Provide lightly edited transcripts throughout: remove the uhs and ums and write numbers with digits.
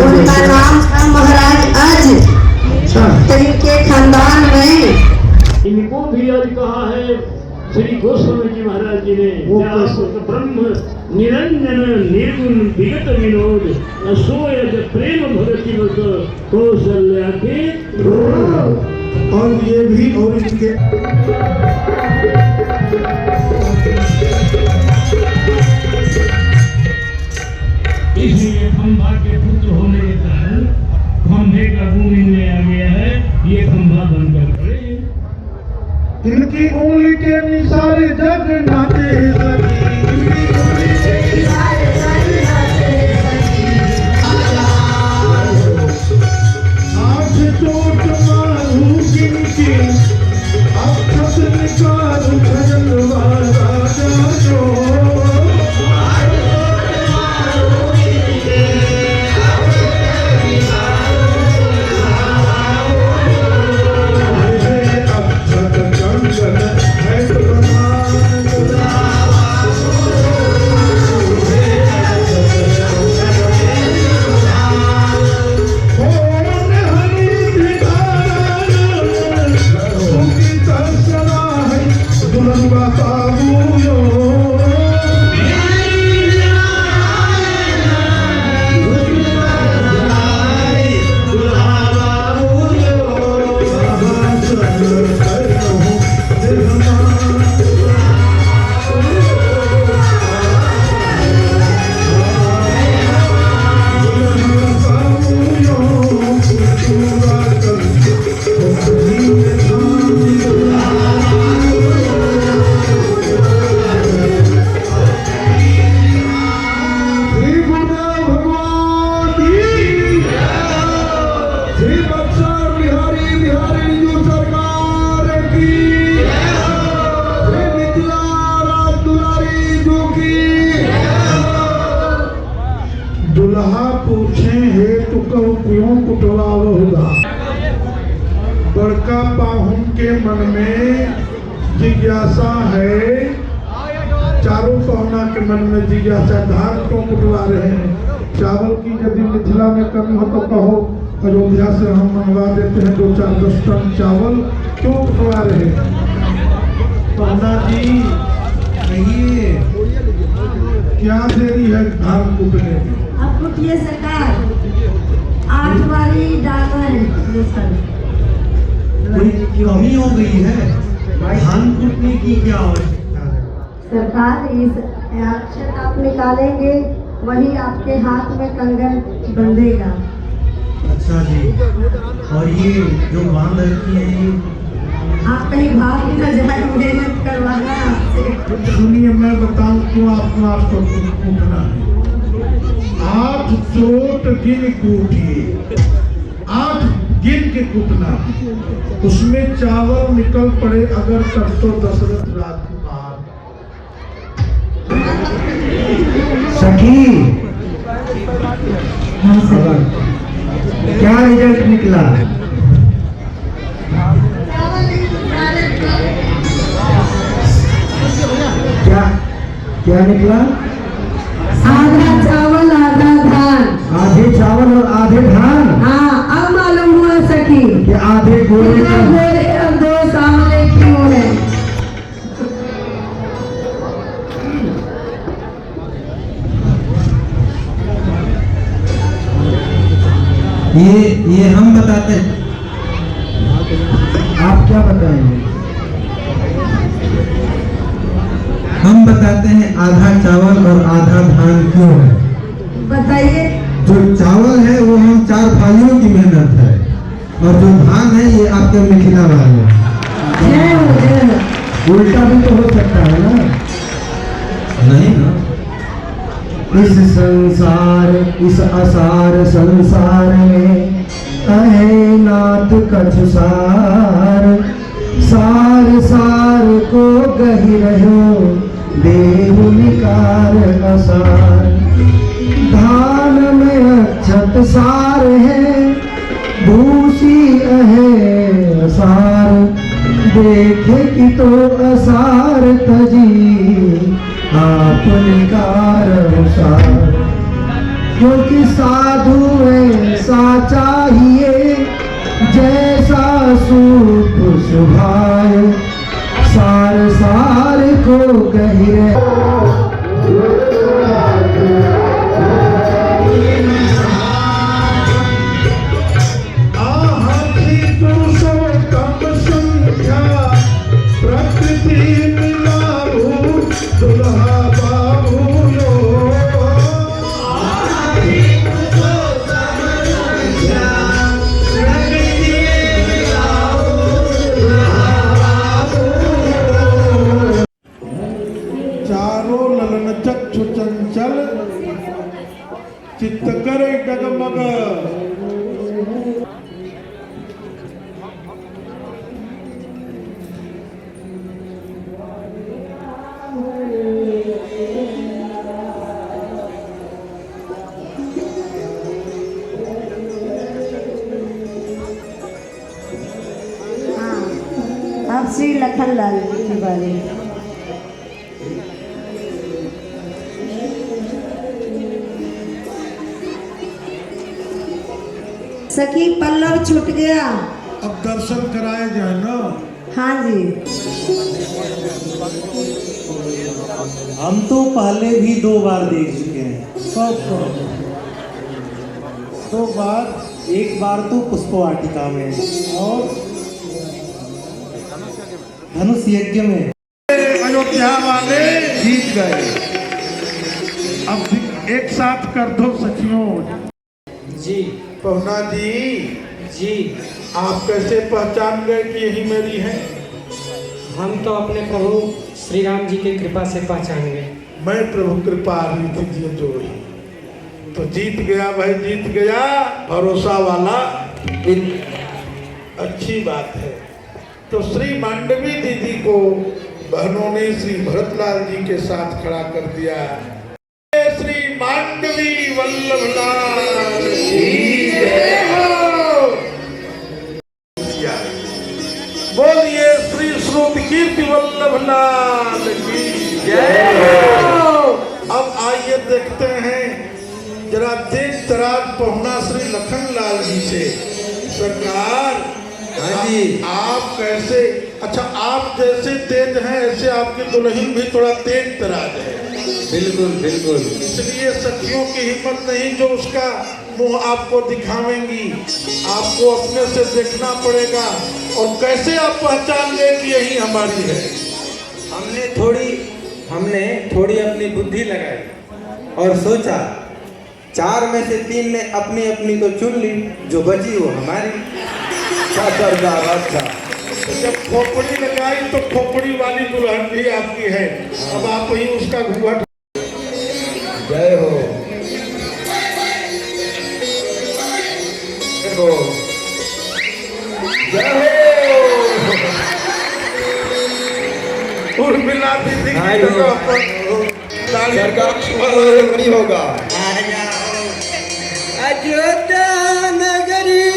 उनका नाम था महाराज अज। तो इनके खानदान में इनको भी आज कहा है श्री गोस्वामी जी महाराज जी ने, ब्रह्म निरंजन निर्गुण विगत विनोद सोयज प्रेम भगति कौशल्या के। और ये भी और इनके इसलिए खंभा के पुत्र होने के कारण खंभे का गुण इनमें आ गया है, ये खंभा बनकर खड़े हैं। इनकी उंगली के निशाने जग नाचे आठ चोट मारू किनकी अक्षत निकालू भजनवारा जाजो। दुल्हा पूछे हे तू कहो क्यों कुटवाव होगा। बड़का पाहुन के मन में जिज्ञासा है, चारों पहुना के मन में जिज्ञासा, धान क्यों कुटवा रहे हैं। चावल की यदि मिथिला में कमी हो तो कहो, अयोध्या से हम मंगवा देते हैं 2-4-10 टन चावल, क्यों कुटवा रहे हैं। पहुना जी कहिए क्या देरी है धान कूटने में। अब कुटिए सरकार 8 वाली डागर कोई कमी हो गई है, धान कूटने की क्या आवश्यकता है। सरकार इस अक्षत आप निकालेंगे वही आपके हाथ में कंगन बंधेगा। अच्छा जी, और ये जो बांध रखी है ये आप कहीं भाग न जाए, मेहनत करवाना आपसे। सुनिए मैं बताऊं क्यों आपको कूटना है। 8 चोट गिन कूटिए, 8 गिन के कूटना है। उसमें चावल निकल पड़े अगर तब तो दशरथ राजकुमार। सखी क्या रिजल्ट निकला। क्या निकला। आधा चावल आधा धान। आधे चावल और आधे धान। हाँ अब मालूम हुआ सखी कि आधे गोरे और 2 सामने क्यों है। ये हम बताते हैं, आप क्या बताएंगे। हम बताते हैं आधा चावल और आधा धान क्यों है। बताइए। जो चावल है वो हम 4 भाइयों की मेहनत है, और जो धान है ये आपके मिथिला वाले। उल्टा भी तो हो सकता है ना। नहीं ना। इस संसार इस असार संसार में अहे नाथ कछु सार, सार सार को गही रहो देहु निकार असार। धान में अक्षत सार है भूसी अहे असार, देखे कि तो असार तजी आप निकार असार। क्योंकि साधु ऐसा चाहिए जैसा सूप सुभाए, सार सार को गहिरे। चारों ललन चक्षु चंचल, चित्त करे डगमग। हाँ, अब श्री लखनलाल जी की बारी। सखी पल्लव छूट गया। अब दर्शन कराए जाए ना। हाँ जी। हम तो पहले भी 2 बार देख चुके हैं। दो बार, एक बार तो पुष्प वाटिका में और धनुष यज्ञ में। अयोध्या वाले जीत गए। अब एक साथ कर दो सखियों। जी पहुना जी, जी, आप कैसे पहचान गए कि यही मेरी है? हम तो अपने प्रभु श्री राम जी की कृपा से पहचान गए। मैं प्रभु कृपा रीति जी जोड़ी, तो जीत गया भाई, जीत गया। भरोसा वाला अच्छी बात है। तो श्री मांडवी दीदी को बहनों ने श्री भरतलाल जी के साथ खड़ा कर दिया। श्री मांडवी वल्लभलाल की जय हो। बोलिए श्री श्रुत कीर्ति वल्लभलाल की जय हो। अब आइए देखते हैं जरा तेज तराज पहुना श्री लखनलाल जी से। सरकार, हाँ जी। आप कैसे, अच्छा आप जैसे तेज हैं ऐसे आपकी दुल्हन भी थोड़ा तेज तराज है। बिल्कुल बिल्कुल। इसलिए सखियों की हिम्मत नहीं जो उसका मुंह आपको दिखावेंगी, आपको अपने से देखना पड़ेगा। और कैसे आप पहचान ले कि यही हमारी है? हमने थोड़ी अपनी बुद्धि लगाई और सोचा 4 में से 3 ने अपनी अपनी तो चुन ली, जो बची वो हमारी। अच्छा, तो जब खोपड़ी लगाई तो खोपड़ी वाली दुल्हन भी आपकी है। अब आप ही उसका घूंघट। जय हो। जय हो। उर्मिला दीदी की जगह पर नहीं होगा। अयोध्या नगरी,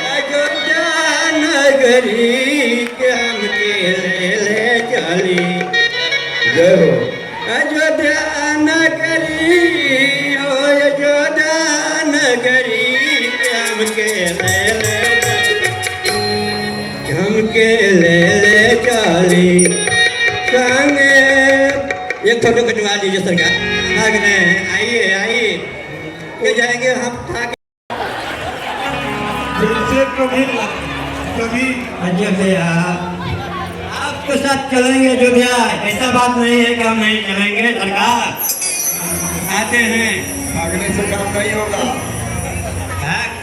अयोध्या नगरी के हमके ले चली। जय हो। अयोध्या नगरी, अयोध्या नगरी के हमके ले चली। संगे एक फोटो कटवा दीजिए सरकार। आइए आइए के जाएंगे हम। जैसे कभी अयोध्या आपके साथ चलेंगे। अयोध्या ऐसा बात नहीं है कि हम नहीं चलेंगे सरकार। आते हैं, भागने से काम नहीं होगा।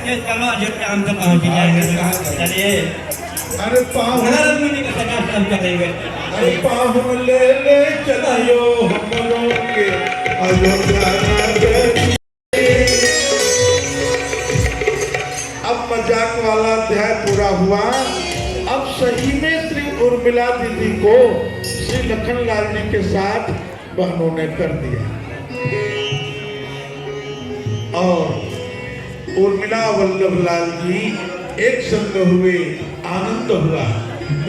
चलो अयोध्या हम तो पहुँच ही जाएंगे। चलिए। अरे पाँव, चलेंगे। अरे पाँव ले ले चलियो हमरों के अयोध्या नगरी। अब मजाक वाला अध्याय पूरा हुआ। अब सही में श्री उर्मिला दीदी को श्री लखनलाल जी के साथ बहनों ने कर दिया और उर्मिला वल्लभलाल जी एक संग हुए, आनंद हुआ।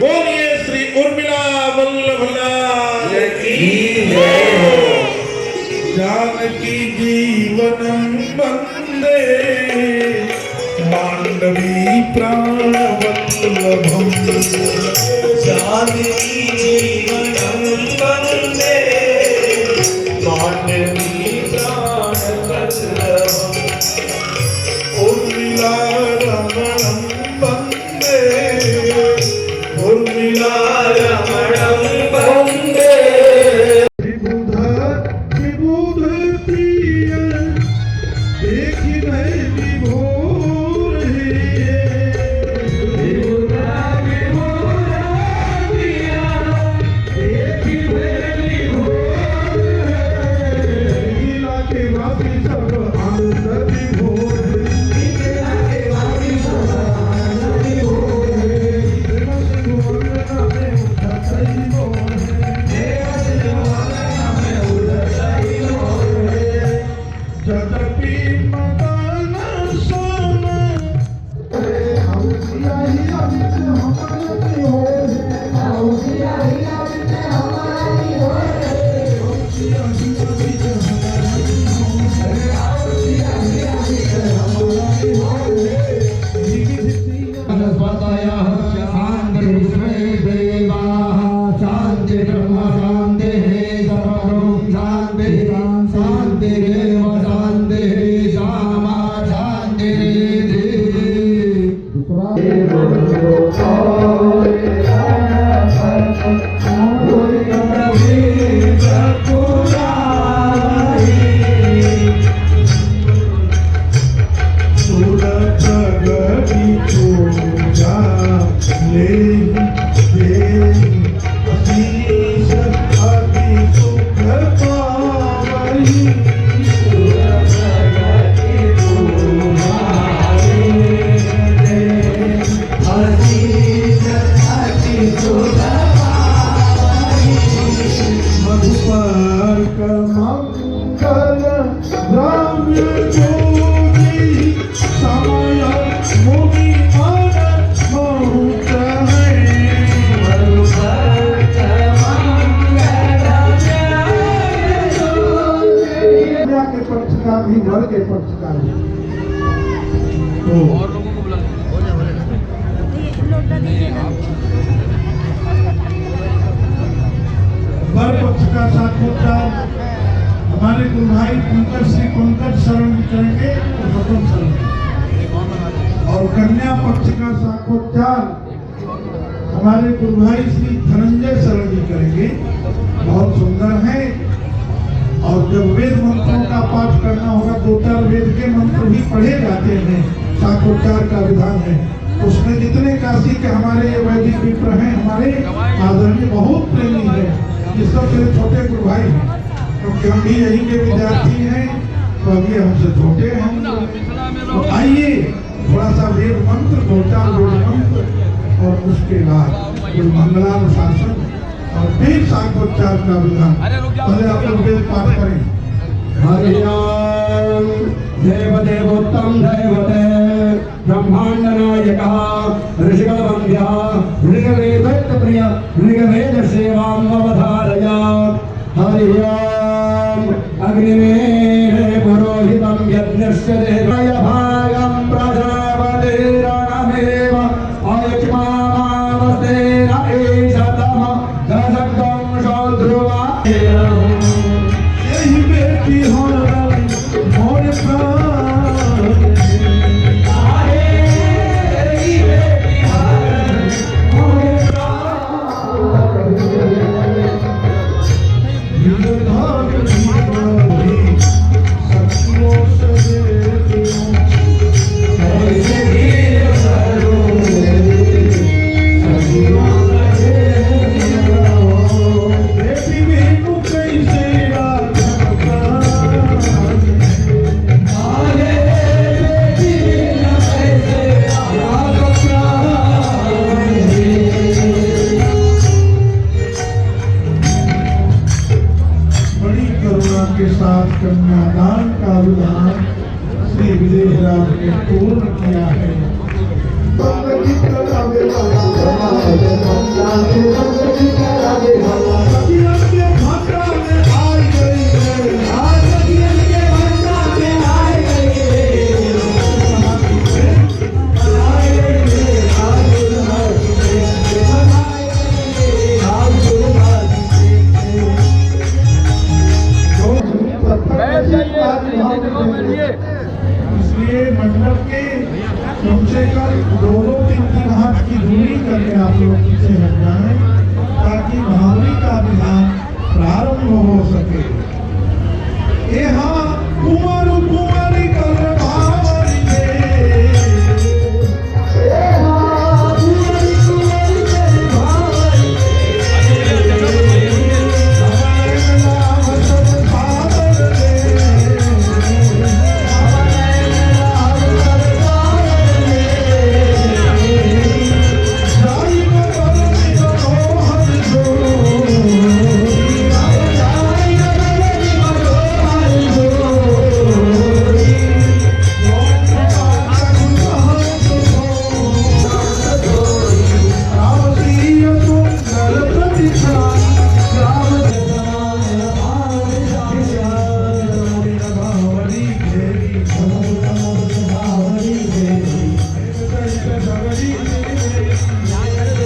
बोलिए श्री उर्मिला वल्लभलाल की जय हो। जानकी जीवनं वन्दे मांडवी प्राणवल्लभम् जानकी जीवनं वन्दे मांडवी प्राणवल्लभम् उर्मिलारमणं वन्दे उर्मिलारमणं वन्दे विबुध प्रिय देखि नहीं विभोर लीला के वासी सब आनंद विभोर जदपि मदन सोन भी वर के पक्षकार है। तो वर पक्ष का साक्षात्कार हमारे गुरु भाई पंकज श्री पंकज शरण जी करेंगे और स्वतंत्र शरण, और कन्या पक्ष का साक्षात्कार हमारे गुरु भाई श्री धनंजय शरण जी करेंगे। बहुत सुंदर है। और जब वेद मंत्रों का पाठ करना होगा, दो चार वेद के मंत्र भी पढ़े जाते हैं, शाकोच्चार का विधान है। उसमें जितने काशी के हमारे वैदिक मित्र हैं, हमारे आदरणीय बहुत प्रेमी है, ये सब मेरे छोटे गुरु भाई हैं, क्योंकि हम भी यही के विद्यार्थी हैं, तो अभी हमसे छोटे हैं। तो आइए थोड़ा सा वेद मंत्र, दो चार वेद मंत्र और उसके बाद कोई मंगलानुशासन और फिर शाकोच्चार का विधान। पहले आप लोग वेद पाठ करें। हरियाम देवदेवोत्तम दैवते ब्रह्मांड नायकः ऋषिगणवन्द्यः ऋग्वेदप्रिय ऋग्वेद सेवाम् अवधारयात्। हरियाम अग्निमेः पुरोहितं यज्ञस्य देवाय भागं प्रजापतिरणमेव अयज्मामावतेन ईशतम दशकं शोध्रुवा यही बेटी हो मोर प्राण, सखियों से बेटी बेटू कैसे बड़ी करुणा के साथ कन्यादान का विधान श्री विदेहराज ने पूर्ण किया है। भाषा में आ गई है। लेकर दोनों तीन हाथ की दूरी करके आप लोग पीछे हट जाएं ताकि भावनी का विधान प्रारंभ हो सके। यहाँ कुंवर कुंवरी कर भावनी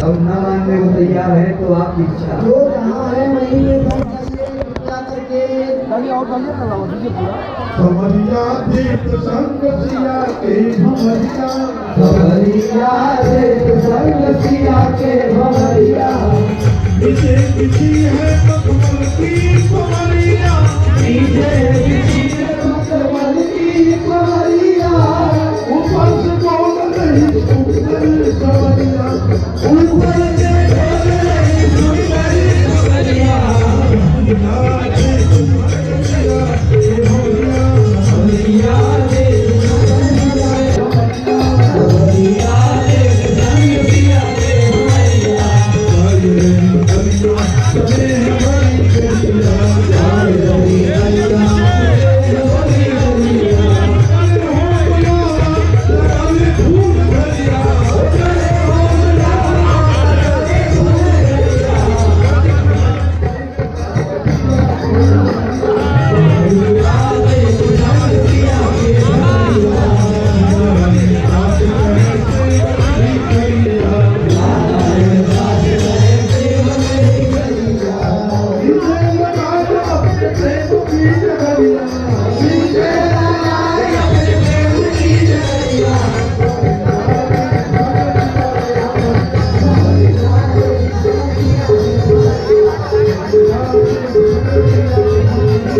अब न मानने को तैयार है तो आप इच्छा जो जहाँ है वहीं में बैठ जाइए, कृपया करके समरिया देख संग सिया के भमरिया भवरिया देख संग सिया के भवरिया इसे किसी है मखमल की भमरिया पीछे पीछे मखमल की भवरिया ऊपर से बोल रही सुंदर सवरिया ऊपर से बोल रही सुंदर भवरिया भवरिया देख भवरिया देख संग सिया के भवरिया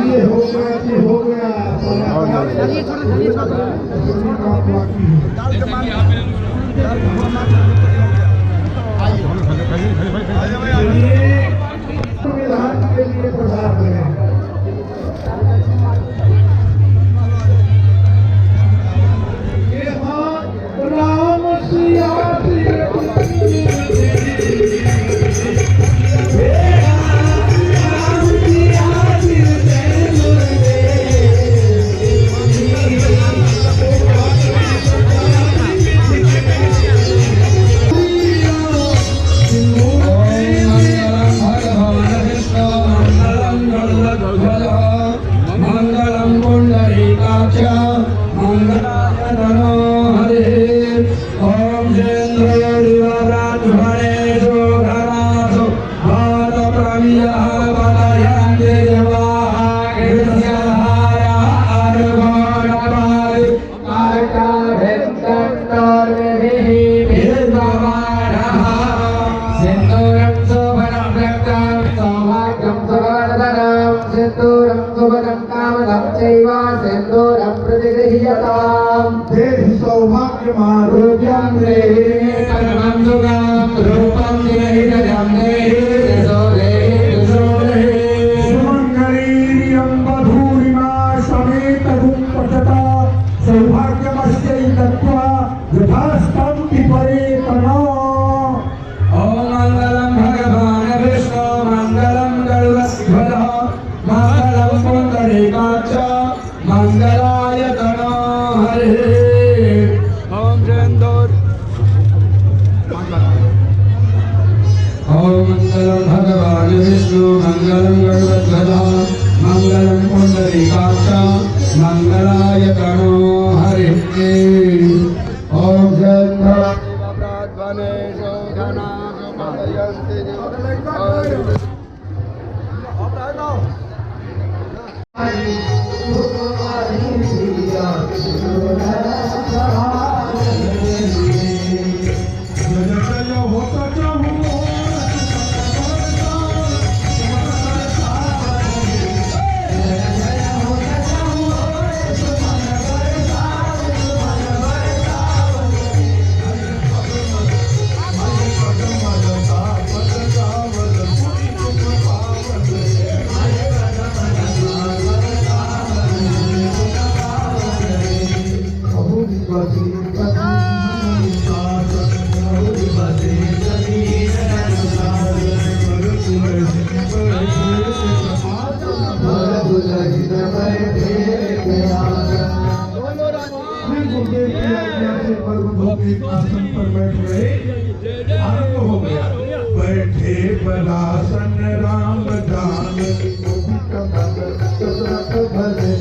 ये हो गया विधान के लिए प्रसाद करें। राम सिया मंगलम पुंडरीकाक्ष मंगलाय तनो हरे ओम चंद्रोरिवराध्वरे शोधरासो भात प्रवियः बलयन्ते देवाः कृत्यधारा अर्घोणपादि कार्काभेत्तण्डोर्विभिः भिर्भवानः सिन्दूरं शोभनं रक्तं सौभाग्यं सुवर्धनं सिन्दूरं सुभगं कामदं चैव सिन्दूरं प्रतिगृह्यताम् देहि सौभाग्यमान रूपं देहि परमं सुखं रूपं देहि जयं देहि यशो देहि यशो देहि सुमङ्गलीर्यं वधूरिमा समेतगुं पठता सौभाग्यमस्यै दत्त्वा यथास्तं विपरे तनो। ओम मंगलम भगवान विष्णु मंगलम गरुड़ध्वज मंगलम पुंडरीकाक्ष मंगलाय तनो हरे ओम चंदोर ओम मंगलम भगवान विष्णु मंगलम गरुड़ध्वज मंगलम पुंडरीकाक्ष मंगलाय तनो हरिः ओम आसन पर बैठ गए, आरंभ हो गया। बैठे बलासन राम जानकी दशरथ भले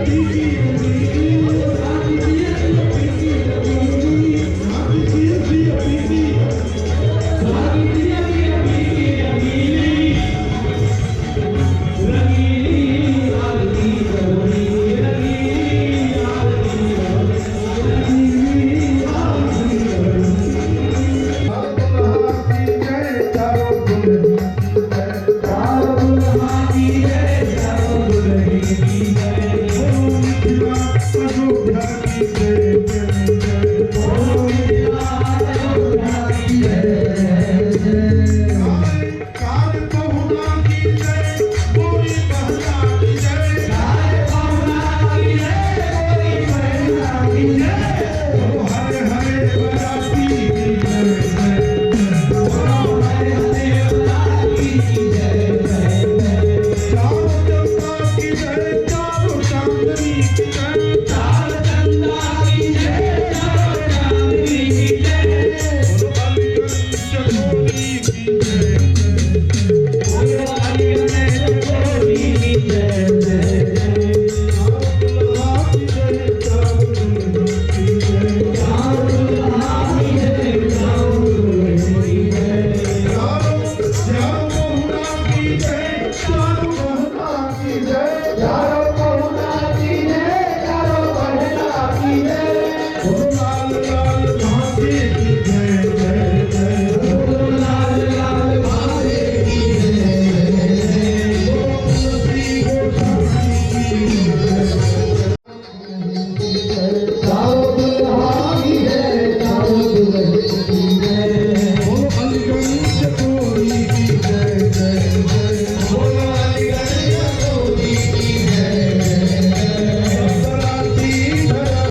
Thank you.